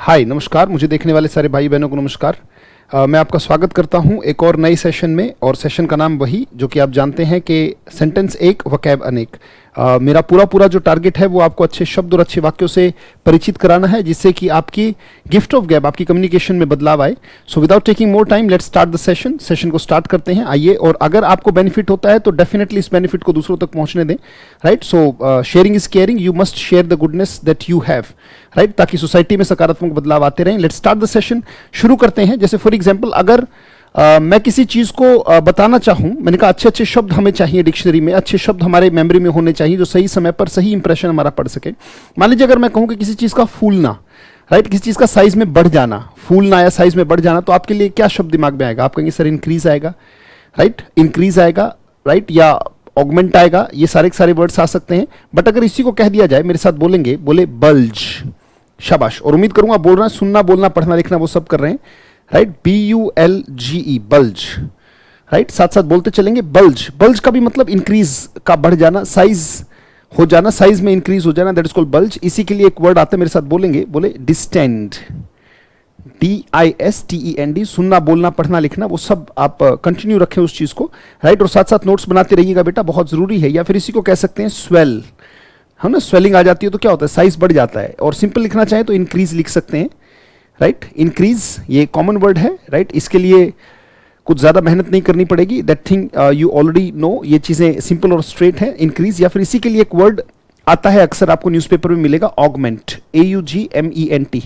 हाय नमस्कार, मुझे देखने वाले सारे भाई बहनों को नमस्कार। मैं आपका स्वागत करता हूं एक और नए सेशन में। और सेशन का नाम वही जो कि आप जानते हैं कि सेंटेंस एक वकैब अनेक। मेरा पूरा जो टारगेट है वो आपको अच्छे शब्द और अच्छे वाक्यों से परिचित कराना है, जिससे कि आपकी गिफ्ट ऑफ गैब, आपकी कम्युनिकेशन में बदलाव आए। So without taking more time let's start the session को स्टार्ट करते हैं। आइए, और अगर आपको बेनिफिट होता है तो डेफिनेटली इस बेनिफिट को दूसरों तक पहुंचने दें। Right, so sharing is caring, you must share the goodness that you have. Right, ताकि सोसाइटी में सकारात्मक बदलाव आते रहें। लेट्स स्टार्ट द सेशन, शुरू करते हैं। जैसे फॉर एग्जांपल, अगर मैं किसी चीज को बताना चाहूं, मैंने कहा अच्छे अच्छे शब्द हमें चाहिए डिक्शनरी में, अच्छे शब्द हमारे मेमोरी में होने चाहिए जो सही समय पर सही इंप्रेशन हमारा पड़ सके। मान लीजिए अगर मैं कहूं कि किसी चीज का फूलना, राइट, किसी चीज का साइज में बढ़ जाना, फूलना या साइज में बढ़ जाना, तो आपके लिए क्या शब्द दिमाग में आएगा? आप कहेंगे सर इंक्रीज आएगा, राइट, इंक्रीज आएगा, राइट, या ऑगमेंट आएगा। ये सारे के सारे वर्ड्स आ सकते हैं। बट अगर इसी को कह दिया जाए, मेरे साथ बोलेंगे, बोले बल्ज। शाबाश, और उम्मीद करूंगा बोल रहे हैं, सुनना बोलना पढ़ना लिखना वो सब कर रहे हैं। Right, BULGE, bulge. राइट, साथ साथ बोलते चलेंगे बल्ज। बल्ज का भी मतलब इंक्रीज का बढ़ जाना, साइज हो जाना, साइज में इंक्रीज हो जाना, दैट इज कॉल्ड बल्ज। इसी के लिए एक वर्ड आता है, मेरे साथ बोलेंगे, बोले डिस्टेंड, DISTEND। सुनना बोलना पढ़ना लिखना वो सब आप कंटिन्यू रखें उस चीज को। राइट, और साथ साथ नोट्स बनाते रहिएगा बेटा, बहुत जरूरी है। या फिर इसी को कह सकते हैं स्वेल, है ना। स्वेलिंग आ जाती है तो क्या होता है? साइज बढ़ जाता है। और सिंपल लिखना चाहे तो इंक्रीज लिख सकते हैं। राइट, इंक्रीज ये कॉमन वर्ड है। राइट, इसके लिए कुछ ज्यादा मेहनत नहीं करनी पड़ेगी। That thing you already know, ये चीजें सिंपल और स्ट्रेट है, इंक्रीज। या फिर इसी के लिए एक वर्ड आता है, अक्सर आपको न्यूज़पेपर में मिलेगा, ऑगमेंट, AUGMENT,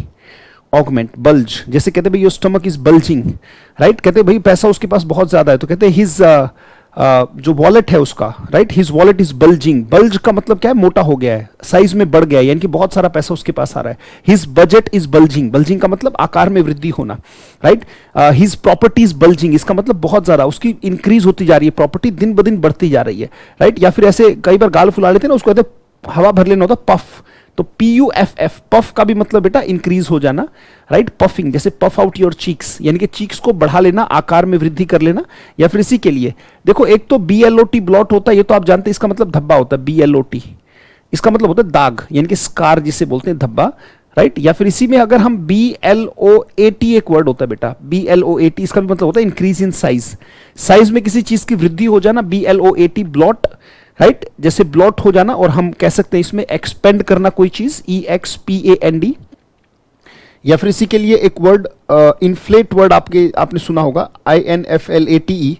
ऑगमेंट, बल्ज। जैसे कहते भाई your stomach is bulging, right, कहते भाई पैसा उसके पास बहुत ज्यादा है, तो कहते हिज जो वॉलेट है उसका, right, his wallet is bulging. Bulge का मतलब क्या है? मोटा हो गया है, साइज में बढ़ गया है, यानी कि बहुत सारा पैसा उसके पास आ रहा है। His budget is bulging, bulging का मतलब आकार में वृद्धि होना। Right, his property is bulging, इसका मतलब बहुत ज्यादा उसकी इंक्रीज होती जा रही है, प्रॉपर्टी दिन ब दिन बढ़ती जा रही है। राइट, या फिर ऐसे कई बार गाल फुला लेते हैं ना, उसको कहते हवा भर लेना होता, पफ। तो PUFF, पफ का भी मतलब बेटा इंक्रीज हो जाना। राइट, पफिंग, जैसे पफ आउट योर चीक्स, यानी कि चीक्स को बढ़ा लेना, आकार में वृद्धि कर लेना। या फिर इसी के लिए देखो, एक तो BLOT, ब्लॉट होता है, ये तो आप जानते हैं, इसका मतलब धब्बा होता है। BLOT इसका मतलब होता है दाग, यानी कि स्कार जिसे बोलते हैं, धब्बा। राइट, या फिर इसी में अगर हम BLOAT, एक वर्ड होता है बेटा, BLOAT, इसका भी मतलब होता है इंक्रीज इन साइज, साइज में किसी चीज की वृद्धि हो जाना, BLOAT, ब्लॉट। राइट, जैसे ब्लॉट हो जाना। और हम कह सकते हैं इसमें एक्सपेंड करना कोई चीज, EXPAND। या फिर इसी के लिए एक वर्ड इन्फ्लेट, वर्ड आपने सुना होगा, INFLATE।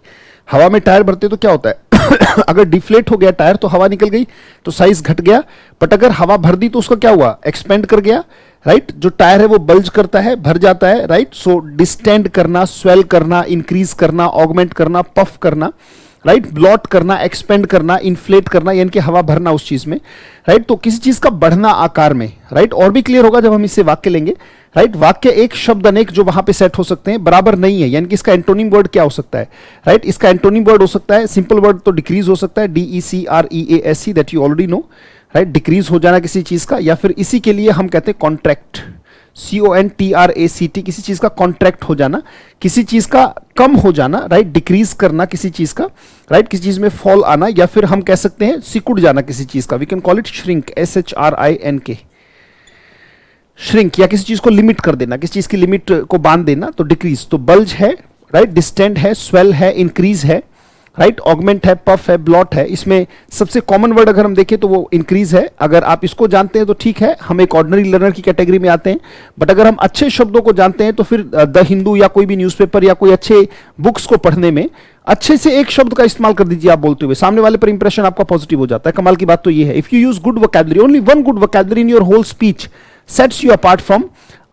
हवा में टायर भरते तो क्या होता है? अगर डिफ्लेट हो गया टायर तो हवा निकल गई तो साइज घट गया। बट अगर हवा भर दी तो उसका क्या हुआ? एक्सपेंड कर गया। राइट, जो टायर है वो बल्ज करता है, भर जाता है। राइट, सो डिस्टेंड करना, स्वेल करना, इंक्रीज करना, ऑगमेंट करना, पफ करना। राइट, ब्लॉट करना, एक्सपेंड करना, इन्फ्लेट करना, यानी कि हवा भरना उस चीज में। राइट, तो किसी चीज का बढ़ना आकार में। राइट, और भी क्लियर होगा जब हम इससे वाक्य लेंगे। राइट, वाक्य एक शब्द अनेक जो वहां पे सेट हो सकते हैं बराबर नहीं है, यानी कि इसका एंटोनिम वर्ड क्या हो सकता है? राइट, इसका एंटोनिम वर्ड हो सकता है, सिंपल वर्ड तो डिक्रीज हो सकता है, DECREASE, that you already know. Right, decrease हो जाना किसी चीज का। या फिर इसी के लिए हम कहते हैं कॉन्ट्रैक्ट, CONTRACT, किसी चीज का कॉन्ट्रैक्ट हो जाना, किसी चीज का कम हो जाना। राइट, डिक्रीज करना किसी चीज का। राइट, किसी चीज में फॉल आना। या फिर हम कह सकते हैं सिकुड़ जाना किसी चीज का, we can call it shrink, SHRINK, shrink. या किसी चीज को लिमिट कर देना, किसी चीज की लिमिट को बांध देना, तो डिक्रीज। तो बल्ज है, राइट, डिस्टेंड है, स्वेल है, इंक्रीज है, राइट, ऑगमेंट है, पफ है, ब्लॉट है। इसमें सबसे कॉमन वर्ड अगर हम देखें तो वो इंक्रीज है। अगर आप इसको जानते हैं तो ठीक है, हम एक ऑर्डिनरी लर्नर की कैटेगरी में आते हैं। बट अगर हम अच्छे शब्दों को जानते हैं तो फिर द हिंदू या कोई भी न्यूज़पेपर या कोई अच्छे बुक्स को पढ़ने में अच्छे से एक शब्द का इस्तेमाल कर दीजिए आप बोलते हुए, सामने वाले पर इंप्रेशन आपका पॉजिटिव हो जाता है। कमाल की बात तो ये है, if you use good vocabulary, only one good vocabulary in your whole speech sets you apart from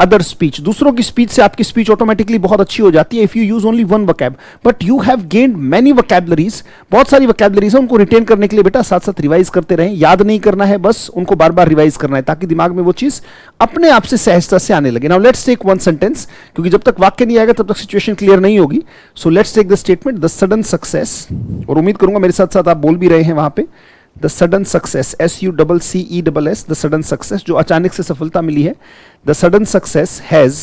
other speech. दूसरों की स्पीच से आपकी स्पीच ऑटोमेटिकली बहुत अच्छी हो जाती है if you use only one vocab. But you have gained many vocabularies, बहुत सारी वोकैबुलरीज है, उनको रिटेन करने के लिए बेटा साथ साथ रिवाइज करते रहें। याद नहीं करना है, बस उनको बार बार रिवाइज करना है ताकि दिमाग में वो चीज अपने आप से सहजता से आने लगे। Now let's take one sentence, क्योंकि जब तक वाक्य नहीं आएगा तब तक सिचुएशन क्लियर नहीं होगी। So let's take the statement, the sudden success, और उम्मीद करूंगा मेरे साथ साथ आप बोल भी रहे हैं वहां पे, the sudden success, SUCCESS, the sudden success, जो अचानक से सफलता मिली है। The sudden success has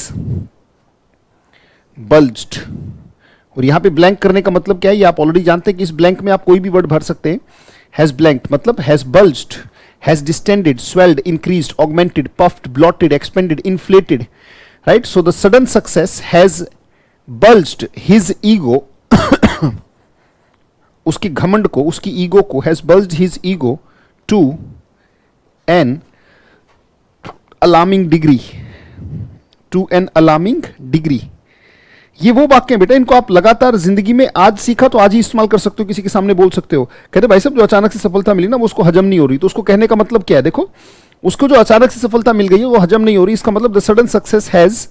bulged, और यहां पे ब्लैंक करने का मतलब क्या है ये आप ऑलरेडी जानते हैं कि इस ब्लैंक में आप कोई भी वर्ड भर सकते हैं। हैज ब्लैंक्ड मतलब has bulged, has distended, swelled, increased, augmented, puffed, bloated, expanded, inflated, right. So the sudden success has bulged his ego, उसकी घमंड को, उसकी ईगो को, has bulged his ego to an alarming degree, to an alarming degree. ये वो वाक्य हैं बेटा, इनको आप लगातार जिंदगी में आज सीखा तो आज ही इस्तेमाल कर सकते हो, किसी के सामने बोल सकते हो. कहते भाई साहब जो अचानक से सफलता मिली ना वो उसको हजम नहीं हो रही, तो उसको कहने का मतलब क्या है? देखो, उसको जो अचानक से सफलता मिल गई है वो हजम नहीं हो रही, इसका मतलब the sudden success has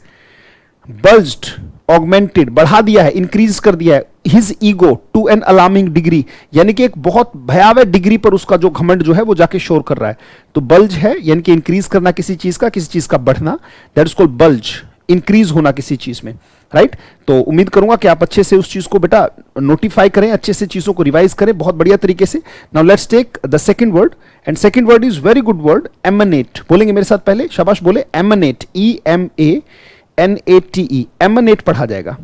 bulged, augmented, बढ़ा दिया है, इंक्रीज कर दिया है, his ego to an alarming degree, यानी कि एक बहुत भयावह डिग्री पर उसका जो घमंड जो है वो जाके शोर कर रहा है. तो बल्ज है यानी कि इंक्रीज करना किसी चीज का, किसी चीज का बढ़ना, that is called bulge, increase होना किसी चीज में. राइट. तो उम्मीद करूंगा कि आप अच्छे से उस चीज को बेटा नोटिफाई करें, अच्छे से चीजों को रिवाइज करें बहुत बढ़िया तरीके से. Now let's take the second word, and second word is very good word, emanate. बोलेंगे मेरे साथ पहले, शाबाश बोले, एमनेट, EMANATE, एमनेट पढ़ा जाएगा.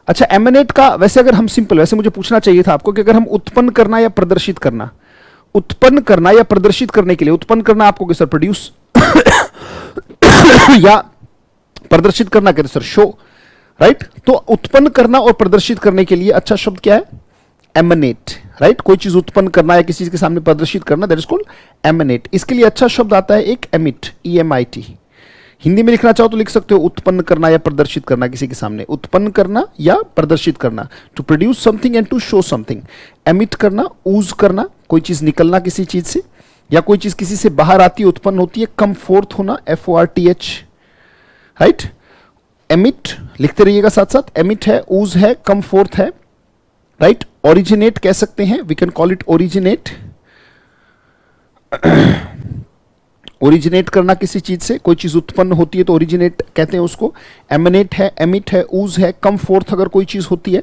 अच्छा, एमनेट का वैसे अगर हम सिंपल, वैसे मुझे पूछना चाहिए था आपको कि अगर हम उत्पन्न करना या प्रदर्शित करना, उत्पन्न करना या प्रदर्शित करने के लिए, उत्पन्न करना आपको कि सर प्रोड्यूस या प्रदर्शित करना कहते सर शो. राइट. तो उत्पन्न करना और प्रदर्शित करने के लिए अच्छा शब्द क्या है? एमनेट. राइट. कोई चीज उत्पन्न करना या किसी चीज के सामने प्रदर्शित करना, दैट इज कॉल्ड एमनेट. इसके लिए अच्छा शब्द आता है एक एमिट, EMIT. हिंदी में लिखना चाहो तो लिख सकते हो उत्पन्न करना या प्रदर्शित करना किसी के सामने, उत्पन्न करना या प्रदर्शित करना, to produce something and to show something. Emit करना, ऊज करना, कोई चीज निकलना किसी चीज से, या कोई चीज किसी से बाहर आती है, उत्पन्न होती है. कम फोर्थ होना, FORTH. राइट. एमिट लिखते रहिएगा साथ साथ. एमिट है, ऊज है, कम फोर्थ है. राइट. ओरिजिनेट कह सकते हैं, we can call it originate. Originate करना किसी चीज से, कोई चीज उत्पन्न होती है तो ओरिजिनेट कहते हैं उसको. एमिनेट है, एमिट है, ऊज है, कम फोर्थ अगर कोई चीज होती है.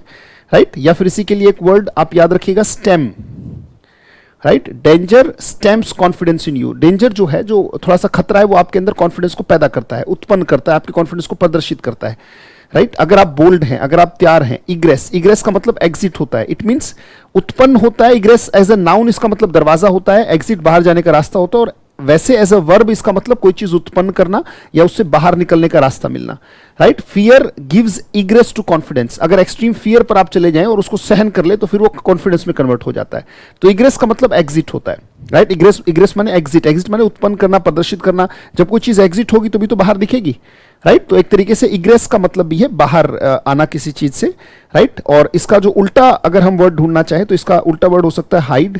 राइट. या फिर इसी के लिए एक वर्ड आप याद रखिएगा, stem. Right. Danger stems confidence in you. Danger जो है, जो थोड़ा सा खतरा है, वो आपके अंदर कॉन्फिडेंस को पैदा करता है, उत्पन्न करता है, आपके कॉन्फिडेंस को प्रदर्शित करता है. राइट. अगर आप बोल्ड हैं, अगर आप तैयार हैं. इग्रेस, इग्रेस का मतलब एग्जिट होता है, इट मींस उत्पन्न होता है. इग्रेस एज अ नाउन इसका मतलब दरवाजा होता है, एग्जिट बाहर जाने का रास्ता होता है. और वैसे एज अ वर्ब इसका मतलब कोई चीज उत्पन्न करना या उससे बाहर निकलने का रास्ता मिलना. Right. Fear gives egress to confidence. अगर एक्सट्रीम फियर पर आप चले जाएं और उसको सहन कर ले तो फिर वो कॉन्फिडेंस में कन्वर्ट हो जाता है. तो इग्रेस का मतलब एग्जिट होता है. राइट. इग्रेस, इग्रेस माने एग्जिट, एग्जिट माने उत्पन्न करना, प्रदर्शित करना. जब कोई चीज एग्जिट होगी तो भी तो बाहर दिखेगी. राइट. तो एक तरीके से इग्रेस का मतलब भी है बाहर आना किसी चीज से. राइट. और इसका जो उल्टा अगर हम वर्ड ढूंढना चाहें तो इसका उल्टा वर्ड हो सकता है हाइड,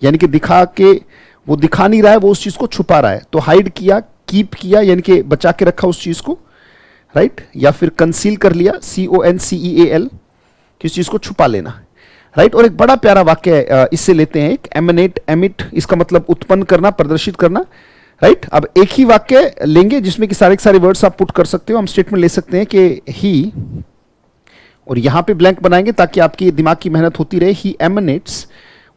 यानी कि दिखा के, वो दिखा नहीं रहा है, वो उस चीज को छुपा रहा है. तो हाइड किया, कीप किया, यानी कि बचा के रखा उस चीज को. राइट. या फिर कंसील कर लिया, CONCEAL, किस चीज को छुपा लेना. राइट. और एक बड़ा प्यारा वाक्य है, इससे लेते हैं एक, एमनेट, एमिट, इसका मतलब उत्पन्न करना, प्रदर्शित करना. राइट. अब एक ही वाक्य लेंगे जिसमें कि सारे के सारे वर्ड्स आप पुट कर सकते हो. हम स्टेटमेंट ले सकते हैं कि ही, और यहां पे ब्लैंक बनाएंगे ताकि आपकी दिमाग की मेहनत होती रहे. ही एमनेट्स,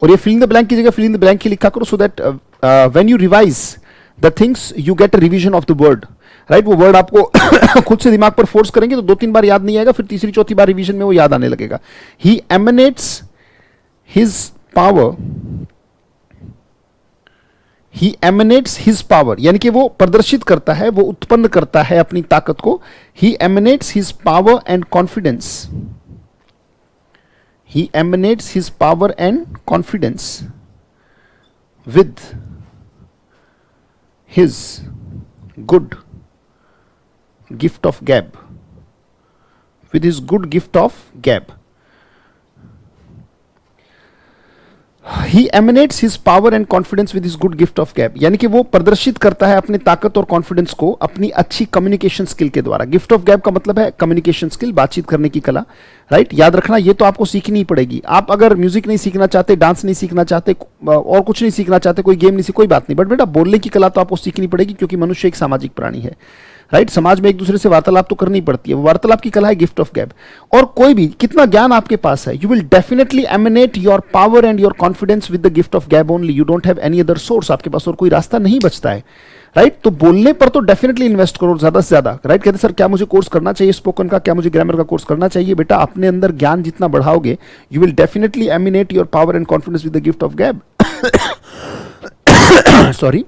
और ये फिल इन द ब्लैंक की जगह फिल इन द ब्लैंक ही लिखा करो, so that when you revise the things you get a revision of the word. Right. वो वर्ड आपको खुद से दिमाग पर फोर्स करेंगे तो 2-3 बार याद नहीं आएगा, फिर तीसरी चौथी बार रिवीजन में वो याद आने लगेगा. ही एमनेट्स हिज पावर, ही एमनेट्स हिज पावर, यानी कि वो प्रदर्शित करता है, वो उत्पन्न करता है अपनी ताकत को. He emanates his power and confidence. He emanates his power and confidence with his good gift of gab. With his good gift of gab. He emanates his power and confidence with his good gift of gab. यानी कि वो प्रदर्शित करता है अपनी ताकत और confidence को अपनी अच्छी कम्युनिकेशन स्किल के द्वारा. गिफ्ट ऑफ गैब का मतलब है कम्युनिकेशन स्किल, बातचीत करने की कला. राइट. याद रखना, ये तो आपको सीखनी ही पड़ेगी. आप अगर म्यूजिक नहीं सीखना चाहते, डांस नहीं सीखना चाहते, और कुछ नहीं सीखना चाहते, कोई गेम नहीं सीख, कोई बात नहीं, बट बेटा बोलने की कला तो आपको सीखनी पड़ेगी, क्योंकि मनुष्य एक सामाजिक प्राणी है. राइट. समाज में एक दूसरे से वार्तालाप तो करनी पड़ती है. वार्तालाप की कला है गिफ्ट ऑफ गैब. और कोई भी कितना ज्ञान आपके पास है, you will definitely emanate your power and your confidence with the gift of gab only. You don't have any other source. आपके पास और कोई रास्ता नहीं बचता है. राइट. तो बोलने पर तो डेफिनेटली इन्वेस्ट करो ज्यादा से ज्यादा. राइट. कहते सर क्या मुझे कोर्स करना चाहिए स्पोकन का, क्या मुझे ग्रामर का कोर्स करना चाहिए? बेटा अपने अंदर ज्ञान जितना बढ़ाओगे, you will definitely emanate your power and confidence with the gift of gab. Sorry.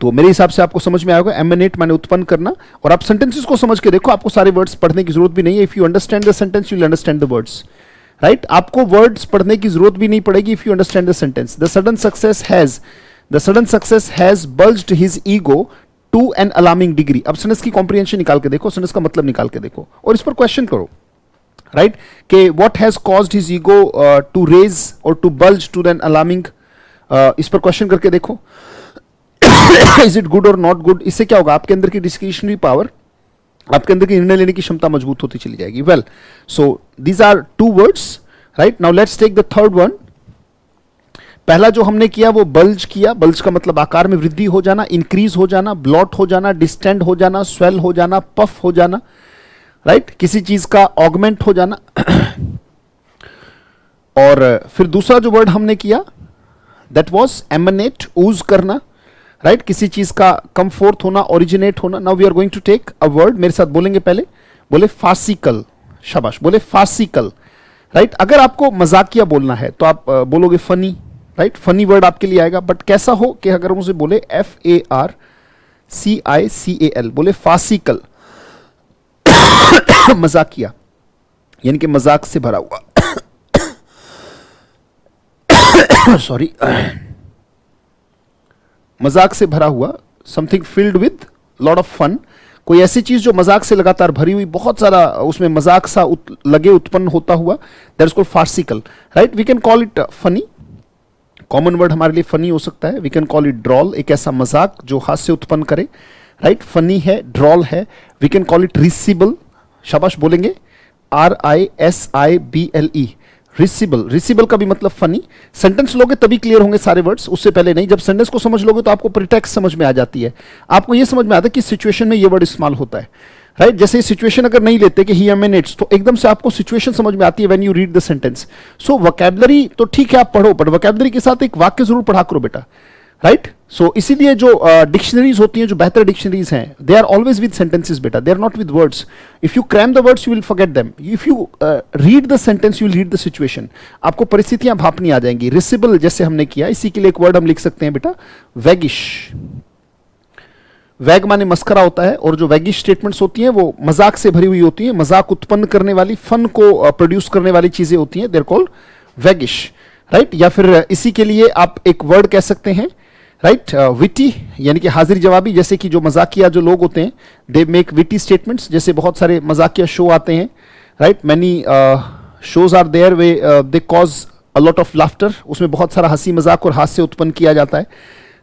तो मेरे हिसाब से आपको समझ में आएगा, एमिनेट माने उत्पन्न करना। और आप सेंटेंसेस को समझ के देखो, आपको सारे वर्ड्स पढ़ने की जरूरत भी नहीं है। If you understand the sentence you will understand the words, right. आपको वर्ड्स पढ़ने की जरूरत भी नहीं पड़ेगी if you understand the sentence. The sudden success has bulged his ego to an alarming degree. अब सेंटेंस की कॉम्प्रिहेंशन निकाल के देखो, सेंटेंस का मतलब निकाल के देखो और इस पर क्वेश्चन करो, राइट, कि what has caused his ego to raise or to bulge to an alarming, इस पर क्वेश्चन करके देखो। Is it good or not good? इससे क्या होगा, आपके अंदर की डिस्क्रिशनरी पावर, आपके अंदर की निर्णय लेने की क्षमता मजबूत होती चली जाएगी। Well, so these are two words, right. Now let's take the third one. पहला जो हमने किया वो बल्ज किया। बल्ज का मतलब आकार में वृद्धि हो जाना, इंक्रीज हो जाना, ब्लॉट हो जाना, डिस्टेंड हो जाना, स्वेल हो जाना, पफ हो जाना, राइट, किसी चीज का ऑगमेंट हो जाना। और फिर दूसरा जो वर्ड हमने किया दैट वाज एमनेट, ऊज करना, राइट, किसी चीज का कम फोर्थ होना, ओरिजिनेट होना। Now we are going to take a word, मेरे साथ बोलेंगे पहले, बोले फार्सिकल, शाबाश, बोले फार्सिकल, राइट। अगर आपको मजाकिया बोलना है तो आप बोलोगे फनी, राइट, फनी वर्ड आपके लिए आएगा। बट कैसा हो कि अगर मुझे बोले FARCICAL, बोले फार्सिकल, मजाकिया, यानी कि मजाक से भरा हुआ, सॉरी, मजाक से भरा हुआ, something filled with lot of fun, कोई ऐसी चीज जो मजाक से लगातार भरी हुई, बहुत सारा उसमें मजाक सा लगे, उत्पन्न होता हुआ, that is called farcical, right. We can call it funny, common word हमारे लिए फनी हो सकता है। We can call it droll, एक ऐसा मजाक जो हास्य उत्पन्न करे, राइट, फनी है, ड्रॉल है। We can call it risible, शाबाश, बोलेंगे RISIBLE, रिसिबल। रिसिबल का भी मतलब फनी। सेंटेंस लोगे तभी क्लियर होंगे सारे वर्ड्स, उससे पहले नहीं। जब सेंटेंस को समझ लोगे तो आपको प्रीटेक्स्ट समझ में आ जाती है, आपको ये समझ में आता है कि सिचुएशन में ये वर्ड इस्तेमाल होता है, राइट। जैसे सिचुएशन अगर नहीं लेते कि ही एमिनेट्स, तो एकदम से आपको सिचुएशन समझ में आती है when you read the sentence. So vocabulary तो ठीक है आप पढ़ो, बट वोकैबुलरी के साथ एक वाक्य जरूर पढ़ा करो बेटा, राइट। सो इसीलिए जो डिक्शनरीज होती हैं, जो बेहतर डिक्शनरीज हैं, they are always with sentences बेटा, they are not with words. If you cram the words you will forget them, if you read the sentence you will read the situation, आपको परिस्थितियां भापनी आ जाएंगी। Receivable जैसे हमने किया, इसी के लिए एक वर्ड हम लिख सकते हैं बेटा, वैगिश। वैग माने मस्करा होता है, और जो वैगिश स्टेटमेंट्स होती हैं वो मजाक से भरी हुई होती हैं, मजाक उत्पन्न करने वाली, फन को प्रोड्यूस करने वाली चीजें होती हैं, देयर कॉल्ड वैगिश, राइट। या फिर इसी के लिए आप एक वर्ड कह सकते हैं, राइट, विटी, यानी कि हाजिर जवाबी। जैसे कि जो मजाकिया जो लोग होते हैं, दे मेक विटी स्टेटमेंट्स, जैसे बहुत सारे मजाकिया शो आते हैं, right, many shows are there वे they cause a lot of laughter, उसमें बहुत सारा हंसी मजाक और हास्य उत्पन्न किया जाता है,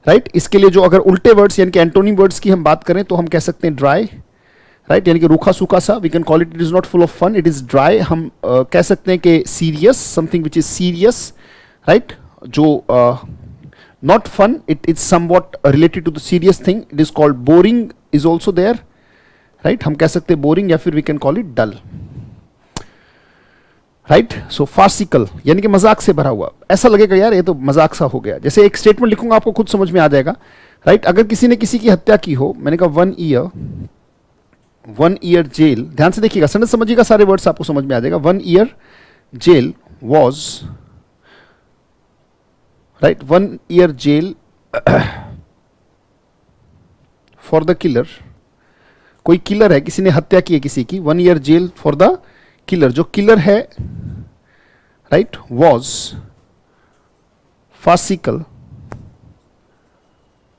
राइट। इसके लिए जो अगर उल्टे वर्ड्स यानी कि एंटोनिम वर्ड्स की हम बात करें तो हम कह सकते हैं ड्राई, राइट, यानी कि रूखा सूखा सा। We can call it, it is not full of fun, it is dry. हम कह सकते हैं कि serious, something which is serious, right, जो not fun, it is somewhat related to the serious thing, it is called boring is also there, right, हम कह सकते हैं boring, या फिर we can call it dull, right। so farcical यानी कि मजाक से भरा हुआ, ऐसा लगेगा यार ये तो मजाक सा हो गया। जैसे एक स्टेटमेंट लिखूंगा आपको खुद समझ में आ जाएगा, राइट। अगर किसी ने किसी की हत्या की हो, मैंने कहा 1 ईयर जेल, ध्यान से देखिएगा, सेंटेंस समझिएगा, सारे वर्ड्स आपको समझ में आ जाएगा। 1 year jail was, right, 1 year jail for the killer, कोई किलर है, किसी ने हत्या की है किसी की, 1 year jail for the killer, जो किलर है, right, was farcical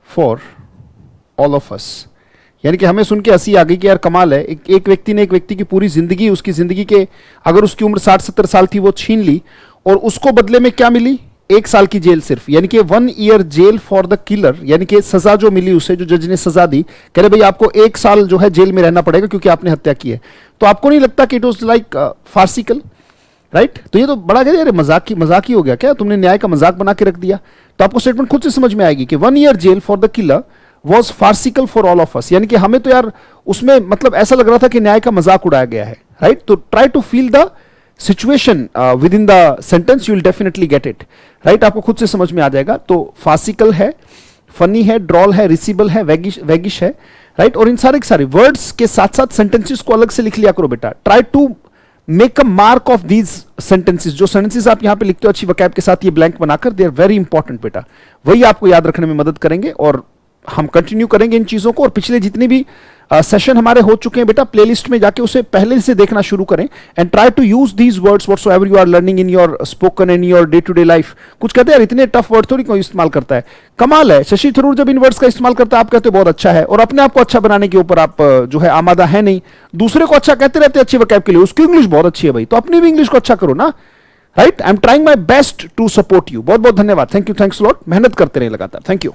for all of us, यानी कि हमें सुन के हंसी आ गई कि यार कमाल है, एक व्यक्ति ने एक व्यक्ति की पूरी जिंदगी, उसकी जिंदगी के, अगर उसकी उम्र 60-70 साल थी, वो छीन ली, और उसको बदले में क्या मिली, 1 साल की जेल सिर्फ, यानी कि 1 year jail for the killer, यानी कि सजा जो मिली उसे, जो जज ने सजा दी, कह रहे भाई आपको 1 साल जो है जेल में रहना पड़ेगा क्योंकि आपने हत्या की है। तो आपको नहीं लगता कि it was like farcical, right. तो ये तो बड़ा कह रहे मजाक ही हो गया क्या, तुमने न्याय का मजाक बना के रख दिया। तो आपको स्टेटमेंट खुद से समझ में आएगी कि 1 year jail for the killer was farcical for all of us, यानी कि हमें तो यार उसमें मतलब ऐसा लग रहा था कि न्याय का मजाक उड़ाया गया है, राइट। तो try to feel the situation within the sentence, you will definitely get it, right. आपको खुद से समझ में आ जाएगा। तो फार्सिकल है, फनी है, ड्रॉल है, रिसीबल है, वैगिश है, राइट। और इन सारे वर्ड्स के साथ साथ सेंटेंसेस को अलग से लिख लिया करो बेटा। Try to make a mark of these sentences, जो सेंटेंसेस आप यहां पे लिखते हो अच्छी वकैब के साथ, ये ब्लैंक बनाकर, दे आर वेरी इंपॉर्टेंट बेटा, वही आपको याद रखने में मदद करेंगे। और हम कंटिन्यू करेंगे इन चीज़ों को, और पिछले जितने भी सेशन हमारे हो चुके हैं बेटा, प्लेलिस्ट में जाके उसे पहले से देखना शुरू करें, and try to use these words whatsoever you are learning in your spoken and your day to day life. कुछ कहते हैं यार इतने टफ वर्ड थोड़ी कोई इस्तेमाल करता है, कमाल है। शशि थरूर जब इन वर्ड्स का इस्तेमाल करता है आप कहते हो बहुत अच्छा है, और अपने आप को अच्छा बनाने के ऊपर आप जो है आमादा है नहीं, दूसरे को अच्छा कहते रहते अच्छी वकैब के लिए, उसकी इंग्लिश बहुत अच्छी है भाई, तो अपनी भी इंग्लिश को अच्छा करो ना, right. I am trying my best to support you. बहुत बहुत धन्यवाद, थैंक यू, थैंक्स लॉट, मेहनत करते रहे लगातार, थैंक यू।